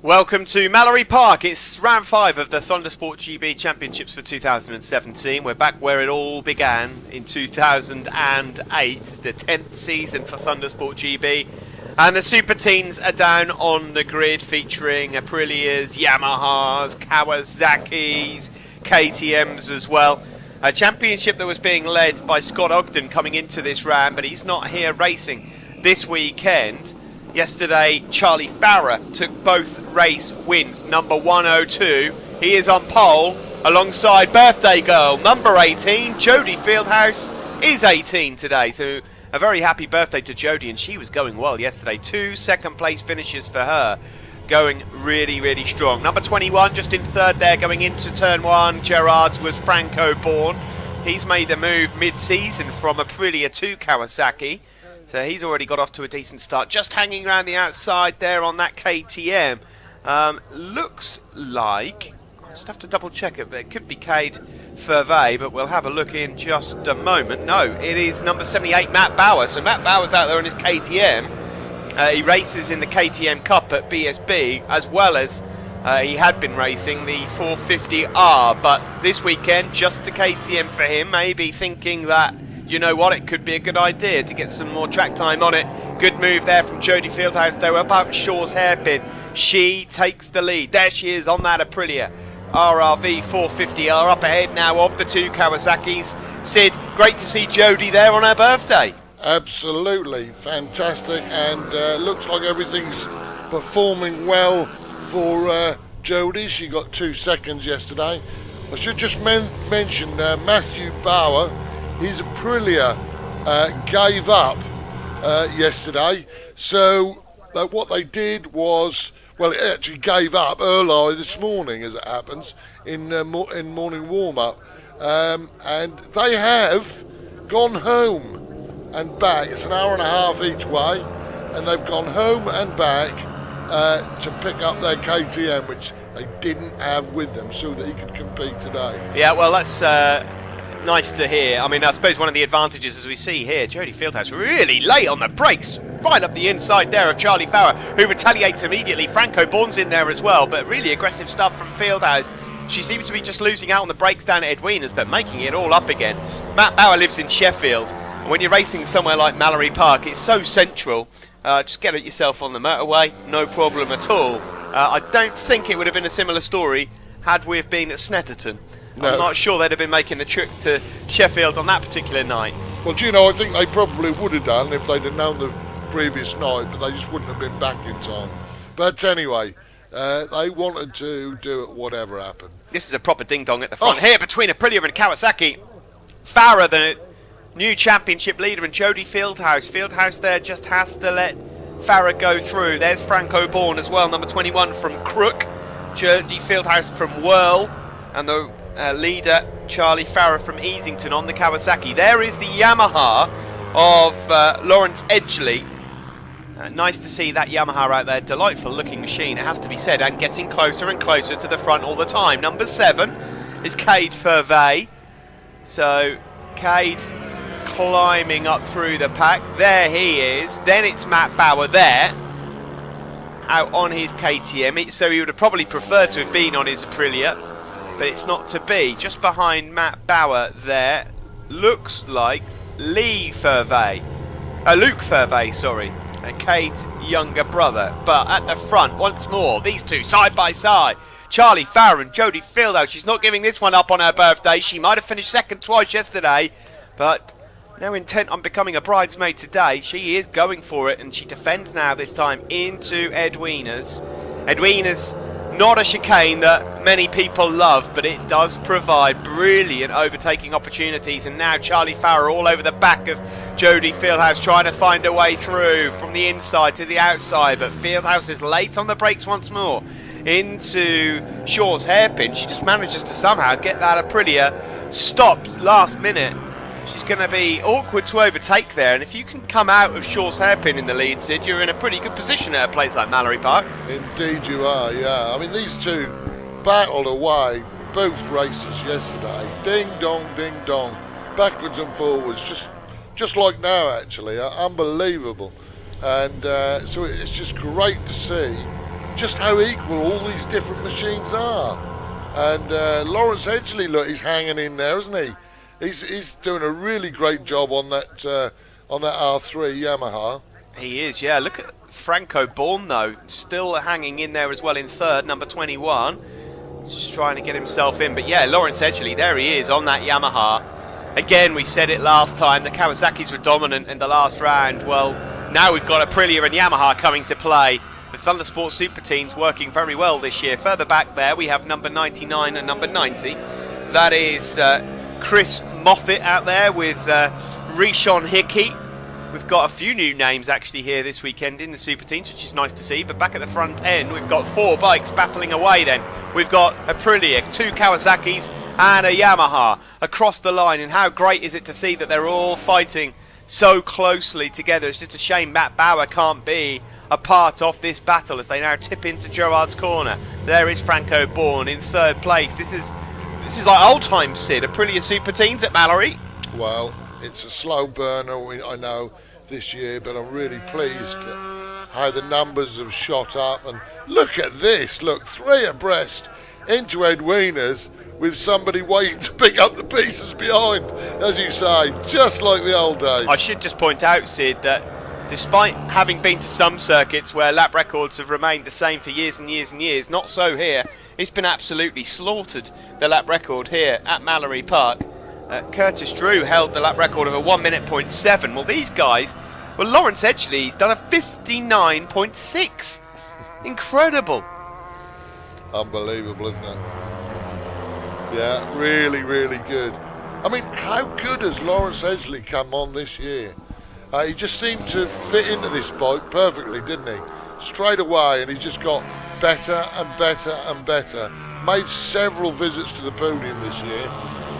Welcome to Mallory Park. It's round 5 of the Thundersport GB Championships for 2017. We're back where it all began in 2008, the 10th season for Thundersport GB. And the Superteens are down on the grid featuring Aprilias, Yamahas, Kawasaki's, KTM's as well. A championship that was being led by Scott Ogden coming into this round, but he's not here racing this weekend. Yesterday, Charlie Farrer took both race wins. Number 102, he is on pole alongside birthday girl number 18. Jodie Fieldhouse is 18 today, so a very happy birthday to Jodie, and she was going well yesterday. 2 second place finishes for her, going really, really strong. Number 21 just in third there going into turn 1. Gerard's was Franco Born. He's made a move mid-season from Aprilia to Kawasaki. So he's already got off to a decent start. Just hanging around the outside there on that KTM. Looks like, I'll just have to double check it, but it could be Cade Fervet, but we'll have a look in just a moment. No, it is number 78, Matt Bauer. So Matt Bauer's out there on his KTM. He races in the KTM Cup at BSB, as well as he had been racing the 450R. But this weekend, just the KTM for him, maybe thinking that, you know what, it could be a good idea to get some more track time on it. Good move there from Jodie Fieldhouse, though, about Shaw's hairpin. She takes the lead. There she is on that Aprilia RRV 450R, up ahead now of the 2 Kawasaki's. Sid, great to see Jodie there on her birthday. Absolutely fantastic, and looks like everything's performing well for Jodie. She got 2 seconds yesterday. I should just mention Matthew Bauer. His Aprilia gave up yesterday, so what they did was, well, it actually gave up early this morning, as it happens, in morning warm-up, and they have gone home and back. It's an hour and a half each way, and they've gone home and back to pick up their KTM, which they didn't have with them, so that he could compete today. Yeah, well, that's nice to hear. I mean, I suppose one of the advantages, as we see here, Jodie Fieldhouse really late on the brakes, right up the inside there of Charlie Farrer, who retaliates immediately. Franco Born's in there as well, but really aggressive stuff from Fieldhouse. She seems to be just losing out on the brakes down at Edwina's, but making it all up again. Matt Bauer lives in Sheffield, and when you're racing somewhere like Mallory Park, it's so central. Just get it yourself on the motorway, no problem at all. I don't think it would have been a similar story had we have been at Snetterton. No. I'm not sure they'd have been making the trip to Sheffield on that particular night. Well, do you know, I think they probably would have done if they'd have known the previous night, but they just wouldn't have been back in time. But anyway, they wanted to do it whatever happened. This is a proper ding-dong at the front here between Aprilia and Kawasaki. Farrer, the new championship leader, and Jodie Fieldhouse. Fieldhouse there just has to let Farrer go through. There's Franco Born as well, number 21 from Crook. Jodie Fieldhouse from Whirl, and the leader Charlie Farrer from Easington on the Kawasaki. There is the Yamaha of Lawrence Edgley. Nice to see that Yamaha out there. Delightful looking machine, it has to be said, and getting closer and closer to the front all the time. Number 7 is Cade Fervet. So Cade climbing up through the pack. There he is. Then it's Matt Bauer there, out on his KTM. So he would have probably preferred to have been on his Aprilia, but it's not to be. Just behind Matt Bauer there looks like Luke Fervet, sorry, Cade's younger brother. But at the front, once more, these two side by side, Charlie Farrer and Jodie Fieldhouse. She's not giving this one up on her birthday. She might have finished second twice yesterday, but now intent on becoming a bridesmaid today. She is going for it, and she defends now, this time into Edwina's. Edwina's not a chicane that many people love, but it does provide brilliant overtaking opportunities. And now Charlie Farrer all over the back of Jodie Fieldhouse, trying to find a way through from the inside to the outside. But Fieldhouse is late on the brakes once more into Shaw's hairpin. She just manages to somehow get that Aprilia stopped last minute. She's going to be awkward to overtake there, and if you can come out of Shaw's hairpin in the lead, Sid, you're in a pretty good position at a place like Mallory Park. Indeed you are, yeah. I mean, these two battled away both races yesterday. Ding dong, backwards and forwards, just like now, actually. Unbelievable. And so it's just great to see just how equal all these different machines are. And Lawrence Edgley, look, he's hanging in there, isn't he? He's doing a really great job on that R3 Yamaha. He is, yeah. Look at Franco Bourne, though, still hanging in there as well in third, number 21. Just trying to get himself in. But yeah, Lawrence Edgley, there he is on that Yamaha. Again, we said it last time, the Kawasaki's were dominant in the last round. Well, now we've got Aprilia and Yamaha coming to play. The Thundersport Superteens working very well this year. Further back there, we have number 99 and number 90. That is Chris Moffat out there with Rishon Hickey. We've got a few new names actually here this weekend in the Superteens, which is nice to see. But back at the front end, we've got 4 bikes battling away then. We've got Aprilia, 2 Kawasaki's and a Yamaha across the line. And how great is it to see that they're all fighting so closely together. It's just a shame Matt Bauer can't be a part of this battle as they now tip into Gerard's corner. There is Franco Bourne in third place. This is like old times, Sid. Aprilia Superteens at Mallory. Well, it's a slow burner, I know, this year, but I'm really pleased how the numbers have shot up. And look at this, look, 3 abreast into Edwina's with somebody waiting to pick up the pieces behind, as you say, just like the old days. I should just point out, Sid, that despite having been to some circuits where lap records have remained the same for years and years and years, not so here. It's been absolutely slaughtered, the lap record here at Mallory Park. Curtis Drew held the lap record of a 1 minute point 7. Well, these guys, Lawrence Edgley's done a 59.6. Incredible. Unbelievable, isn't it? Yeah, really, really good. I mean, how good has Lawrence Edgley come on this year? He just seemed to fit into this bike perfectly, didn't he? Straight away, and he's just got better and better and better. Made several visits to the podium this year.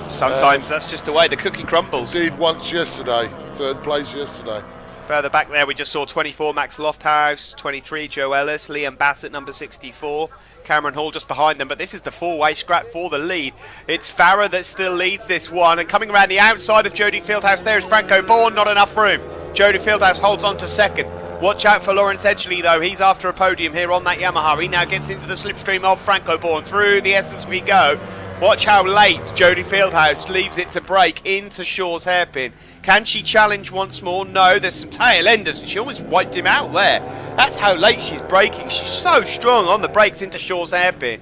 Sometimes that's just the way the cookie crumbles. Indeed, once yesterday, 3rd place yesterday. Further back there, we just saw 24 Max Lofthouse, 23 Joe Ellis, Liam Bassett number 64, Cameron Hall just behind them. But this is the 4-way scrap for the lead. It's Farah that still leads this one, and coming around the outside of Jody Fieldhouse there is Franco Bourne. Not enough room. Jody Fieldhouse holds on to second. Watch out for Lawrence Edgley, though. He's after a podium here on that Yamaha. He now gets into the slipstream of Franco Bourne. Through the S's we go. Watch how late Jody Fieldhouse leaves it to break into Shaw's hairpin. Can she challenge once more? No, there's some tail enders, and she almost wiped him out there. That's how late she's braking. She's so strong on the brakes into Shaw's hairpin.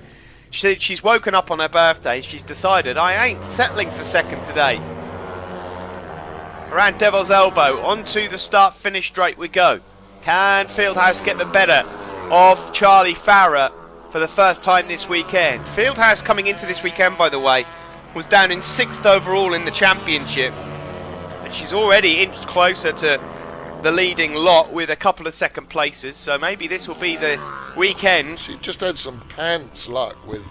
She's woken up on her birthday and she's decided, I ain't settling for second today. Around Devil's Elbow, onto the start-finish straight we go. Can Fieldhouse get the better of Charlie Farah for the first time this weekend? Fieldhouse coming into this weekend, by the way, was down in 6th overall in the championship. And she's already inched closer to the leading lot with a couple of second places. So maybe this will be the weekend. She just had some pants luck with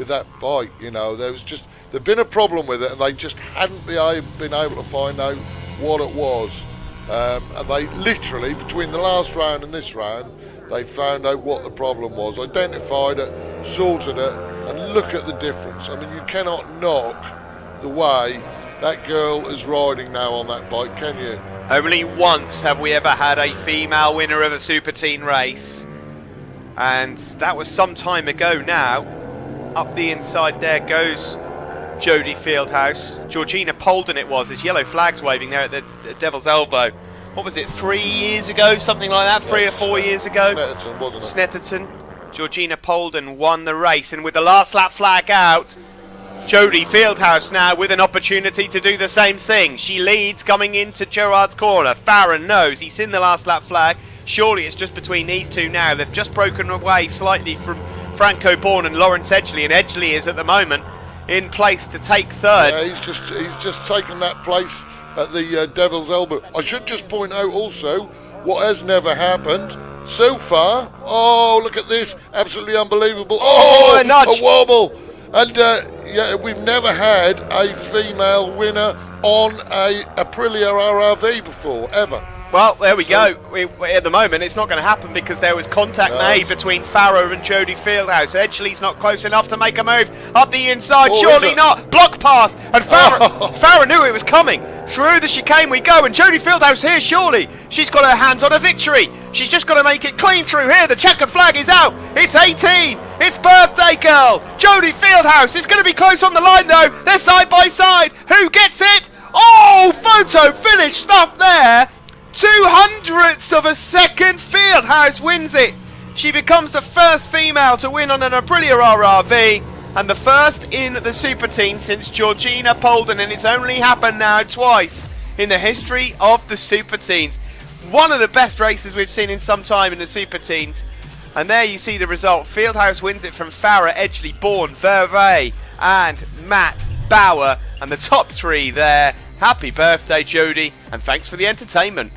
that bike, you know. There'd been a problem with it, and they just hadn't been able to find out what it was. And they literally, between the last round and this round, they found out what the problem was, identified it, sorted it, and look at the difference. I mean, you cannot knock the way that girl is riding now on that bike, can you? Only once have we ever had a female winner of a Super Teen race, and that was some time ago now. Up the inside there goes Jody Fieldhouse. Georgina Polden it was. There's yellow flags waving there at the Devil's Elbow. What was it, 3 years ago? Something like that, 3 or 4 years ago? Snetterton, wasn't it? Snetterton. Georgina Polden won the race, and with the last lap flag out, Jody Fieldhouse now with an opportunity to do the same thing. She leads coming into Gerard's corner. Farron knows he's in the last lap flag. Surely it's just between these two now. They've just broken away slightly from Franco Bourne and Lawrence Edgley, and Edgley is at the moment in place to take third. Yeah, he's just taken that place at the Devil's Elbow. I should just point out also what has never happened so far. Oh, look at this. Absolutely unbelievable. Oh, a nudge. A wobble. And yeah, we've never had a female winner on a Aprilia RRV before, ever. Well, there we go. At the moment, it's not going to happen because there was contact made between Farah and Jodie Fieldhouse. Edgley's not close enough to make a move up the inside. Surely not. Block pass. And Farah knew it was coming. Through the chicane we go. And Jodie Fieldhouse here, surely. She's got her hands on a victory. She's just got to make it clean through here. The checkered flag is out. It's 18. It's birthday girl. Jodie Fieldhouse. It's going to be close on the line, though. They're side by side. Who gets it? Oh, photo finish stuff there. 0.02 of a second, Fieldhouse wins it. She becomes the first female to win on an Aprilia RRV and the first in the Superteens since Georgina Polden, and it's only happened now twice in the history of the Superteens. One of the best races we've seen in some time in the Superteens. And there you see the result. Fieldhouse wins it from Farah, Edgley, Bourne, Vervey and Matt Bauer, and the top three there. Happy birthday, Jodie, and thanks for the entertainment.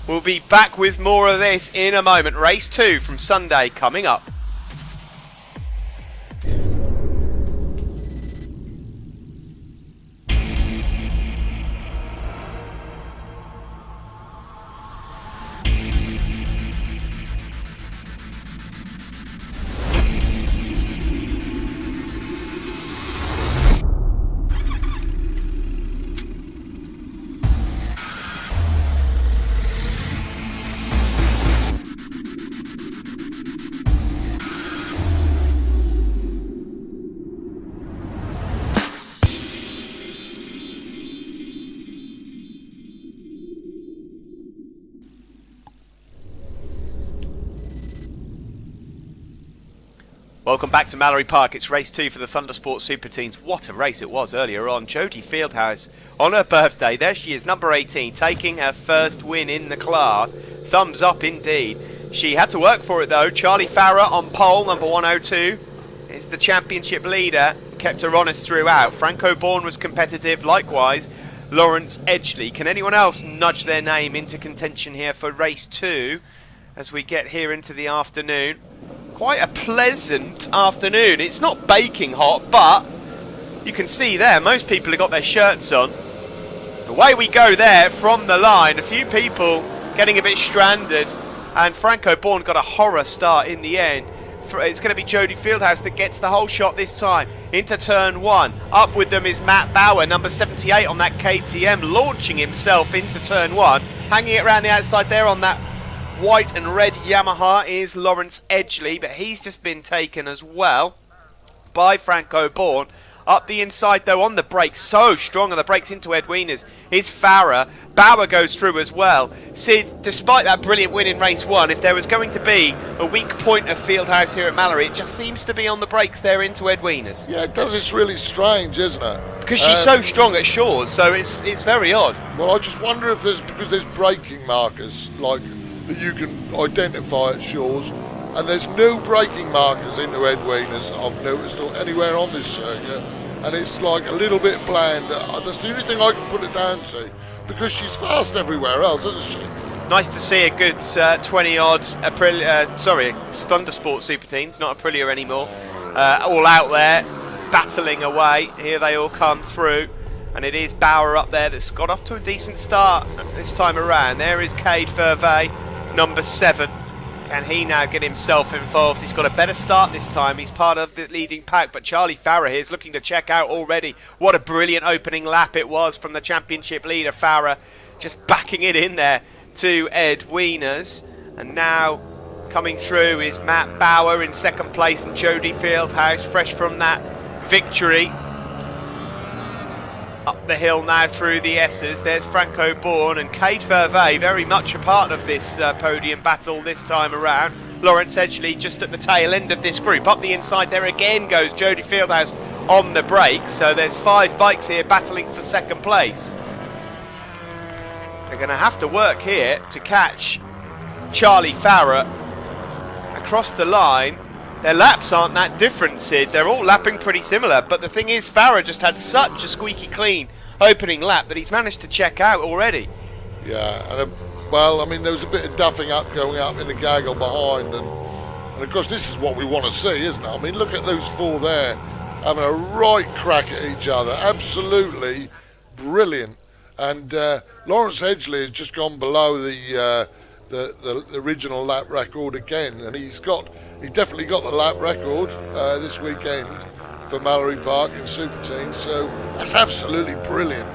We'll be back with more of this in a moment. Race 2 from Sunday coming up. Welcome back to Mallory Park. It's race 2 for the Thundersport Superteens. What a race it was earlier on. Jodie Fieldhouse on her birthday. There she is, number 18, taking her first win in the class. Thumbs up indeed. She had to work for it though. Charlie Farah on pole, number 102, is the championship leader. Kept her honest throughout. Franco Bourne was competitive, likewise. Lawrence Edgley. Can anyone else nudge their name into contention here for race 2 as we get here into the afternoon? Quite a pleasant afternoon. It's not baking hot, but you can see there most people have got their shirts on. Away we go there from the line. A few people getting a bit stranded, and Franco Bourne got a horror start in the end. It's going to be Jodie Fieldhouse that gets the whole shot this time into turn 1. Up with them is Matt Bauer, number 78 on that KTM, launching himself into turn 1. Hanging it around the outside there on that white and red Yamaha is Lawrence Edgley, but he's just been taken as well by Franco Bourne. Up the inside though on the brakes, so strong on the brakes into Ed Wieners is Farah. Bauer goes through as well. Syd, despite that brilliant win in race 1, if there was going to be a weak point of Fieldhouse here at Mallory, it just seems to be on the brakes there into Ed Wieners. Yeah, it does. It's really strange, isn't it? Because she's so strong at shores, so it's very odd. Well, I just wonder if there's braking markers like that you can identify at shores, and there's no braking markers into Ed Wieners I've noticed anywhere on this circuit, and it's like a little bit bland. That's the only thing I can put it down to, because she's fast everywhere else, isn't she? Nice to see a good 20-odd Thundersport Superteens, not Aprilia anymore, all out there, battling away. Here they all come through. And it is Bauer up there that's got off to a decent start this time around. There is Cade Vervey, number 7. Can he now get himself involved? He's got a better start this time. He's part of the leading pack, but Charlie Farah here is looking to check out already. What a brilliant opening lap it was from the championship leader, Farah, just backing it in there to Ed Wieners. And now coming through is Matt Bauer in second place, and Jodie Fieldhouse fresh from that victory. Up the hill now through the S's. There's Franco Bourne and Cade Vervey, very much a part of this podium battle this time around. Lawrence Edgley just at the tail end of this group. Up the inside there again goes Jodie Fieldhouse on the brakes. So there's 5 bikes here battling for second place. They're going to have to work here to catch Charlie Farah across the line. Their laps aren't that different, Syd. They're all lapping pretty similar. But the thing is, Farah just had such a squeaky clean opening lap that he's managed to check out already. Yeah, and well, I mean, there was a bit of duffing up going up in the gaggle behind. And of course, this is what we want to see, isn't it? I mean, look at those 4 there having a right crack at each other. Absolutely brilliant. And Lawrence Hedgley has just gone below the original lap record again, and he's definitely got the lap record this weekend for Mallory Park in Superteens. So that's absolutely brilliant,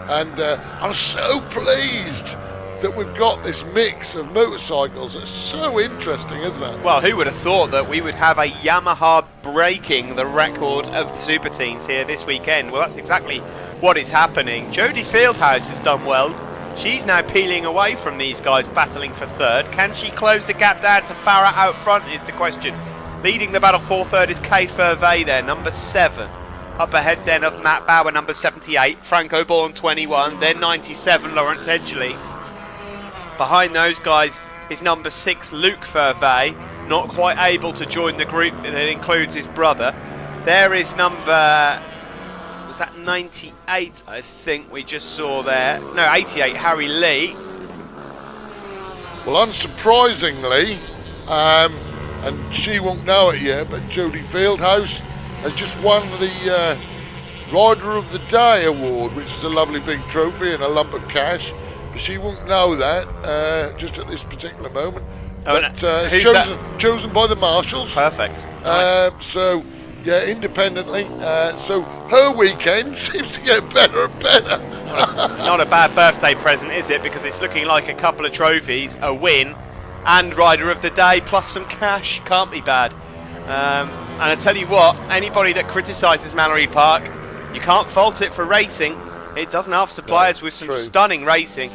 and I'm so pleased that we've got this mix of motorcycles. It's so interesting, isn't it? Well, who would have thought that we would have a Yamaha breaking the record of the Superteens here this weekend? Well, that's exactly what is happening. Jodie Fieldhouse has done well. She's now peeling away from these guys battling for third. Can she close the gap down to Farah out front is the question. Leading the battle for third is Kate Fervey there, number 7. Up ahead then of Matt Bauer, number 78. Franco Bourne, 21. Then 97, Lawrence Hedgley. Behind those guys is number 6, Luke Fervey, not quite able to join the group that includes his brother. There is number, was that 98, I think we just saw there. No, 88, Harry Lee. Well, unsurprisingly, and she won't know it yet, but Jodie Fieldhouse has just won the Rider of the Day award, which is a lovely big trophy and a lump of cash. But she won't know that just at this particular moment. Oh, but no. it's chosen by the marshals. Perfect. Nice. So, yeah, independently. So her weekend seems to get better and better. Not a bad birthday present, is it? Because it's looking like a couple of trophies, a win, and Rider of the Day, plus some cash. Can't be bad. And I tell you what, anybody that criticises Mallory Park, you can't fault it for racing. It doesn't have suppliers with some stunning racing.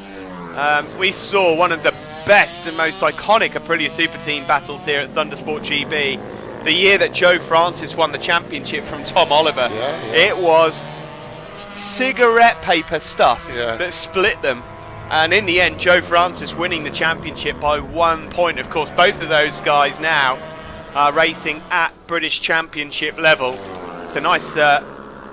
We saw one of the best and most iconic Aprilia Superteam battles here at Thundersport GB. The year that Joe Francis won the championship from Tom Oliver. It was cigarette paper stuff that split them. And in the end, Joe Francis winning the championship by 1 point. Of course, both of those guys now are racing at British Championship level. It's a nice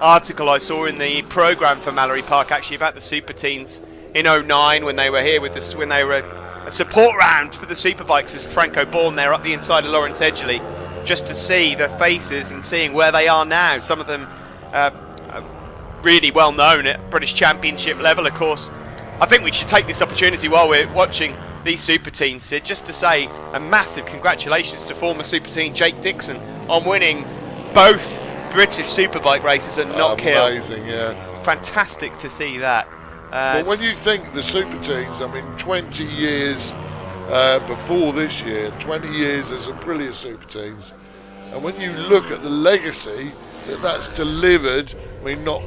article I saw in the programme for Mallory Park actually about the Superteens in 09 when they were here with this, when they were a support round for the Superbikes as Franco Bourne there up the inside of Lawrence Hedgley, just to see the faces and seeing where they are now. Some of them really well known at British Championship level. Of course, I think we should take this opportunity while we're watching these Superteens, Sid, just to say a massive congratulations to former Superteen Jake Dixon on winning both British Superbike races at Knock Hill. Amazing, yeah. Fantastic to see that. But when you think the Superteens, I mean, 20 years before this year, 20 years as Aprilia Superteens, and when you look at the legacy that's delivered, I mean, not,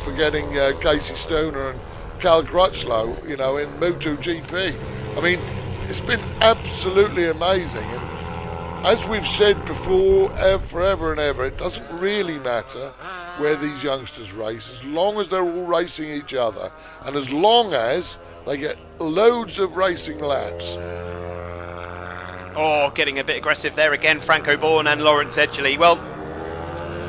forgetting Casey Stoner and Cal Crutchlow, in MotoGP. I mean, it's been absolutely amazing. And as we've said before, forever and ever, it doesn't really matter where these youngsters race, as long as they're all racing each other, and as long as they get loads of racing laps. Oh, getting a bit aggressive there again, Franco Bourne and Lawrence Hedgley. Well,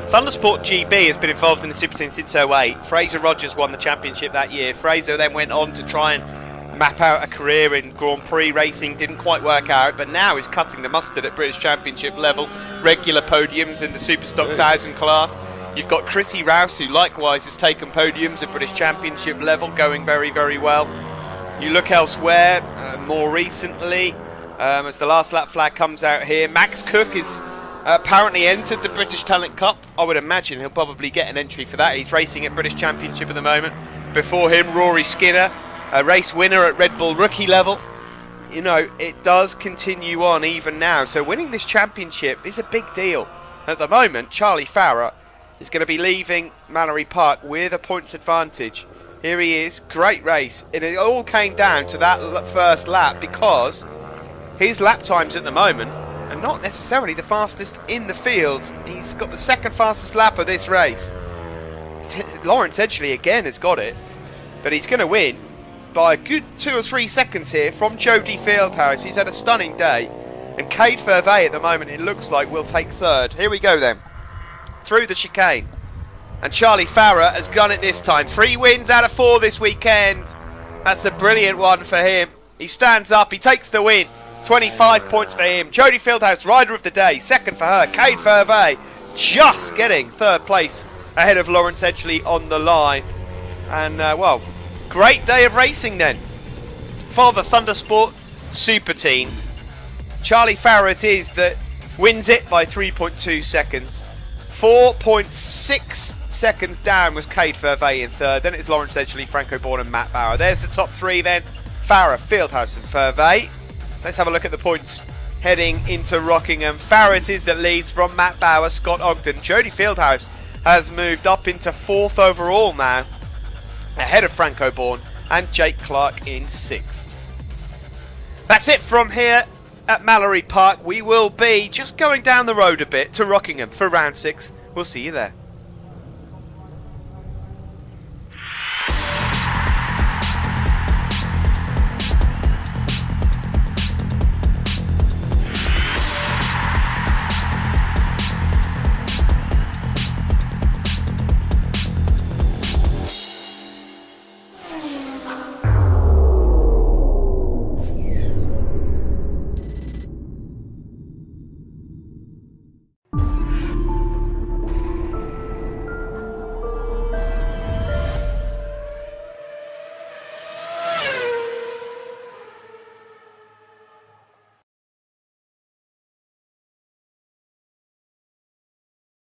Thundersport GB has been involved in the Superteens since 08. Fraser Rogers won the championship that year. Fraser then went on to try and map out a career in Grand Prix racing, didn't quite work out, but now is cutting the mustard at British Championship level, regular podiums in the Superstock 1000 class. You've got Chrissy Rouse, who likewise has taken podiums at British Championship level, going very, very well. You look elsewhere, more recently, as the last lap flag comes out here, Max Cook is apparently entered the British Talent Cup. I would imagine he'll probably get an entry for that. He's racing at British Championship at the moment. Before him, Rory Skinner, a race winner at Red Bull rookie level. It does continue on even now. So winning this championship is a big deal. At the moment, Charlie Farah is going to be leaving Mallory Park with a points advantage. Here he is, great race. And it all came down to that first lap because his lap times at the moment are not necessarily the fastest in the fields. He's got the second fastest lap of this race. Lawrence Hedgley again has got it, but he's going to win by a good 2 or 3 seconds here from Jodie Fieldhouse. He's had a stunning day. And Cade Fervey at the moment, it looks like, will take third. Here we go then. Through the chicane. And Charlie Farah has got it this time. 3 wins out of 4 this weekend. That's a brilliant one for him. He stands up, he takes the win. 25 points for him. Jodie Fieldhouse, Rider of the Day. Second for her. Cade Fervey just getting third place ahead of Lawrence Hedgley on the line. And, Great day of racing then for the Thundersport Superteens. Charlie Farrer it is that wins it by 3.2 seconds. 4.6 seconds down was Cade Fervet in third. Then it's Lawrence Edgley, Franco Bourne and Matt Bauer. There's the top three then. Farrer, Fieldhouse and Fervet. Let's have a look at the points heading into Rockingham. Farrer it is that leads from Matt Bauer, Scott Ogden. Jody Fieldhouse has moved up into fourth overall now, ahead of Franco Bourne and Jake Clark in sixth. That's it from here at Mallory Park. We will be just going down the road a bit to Rockingham for round 6. We'll see you there.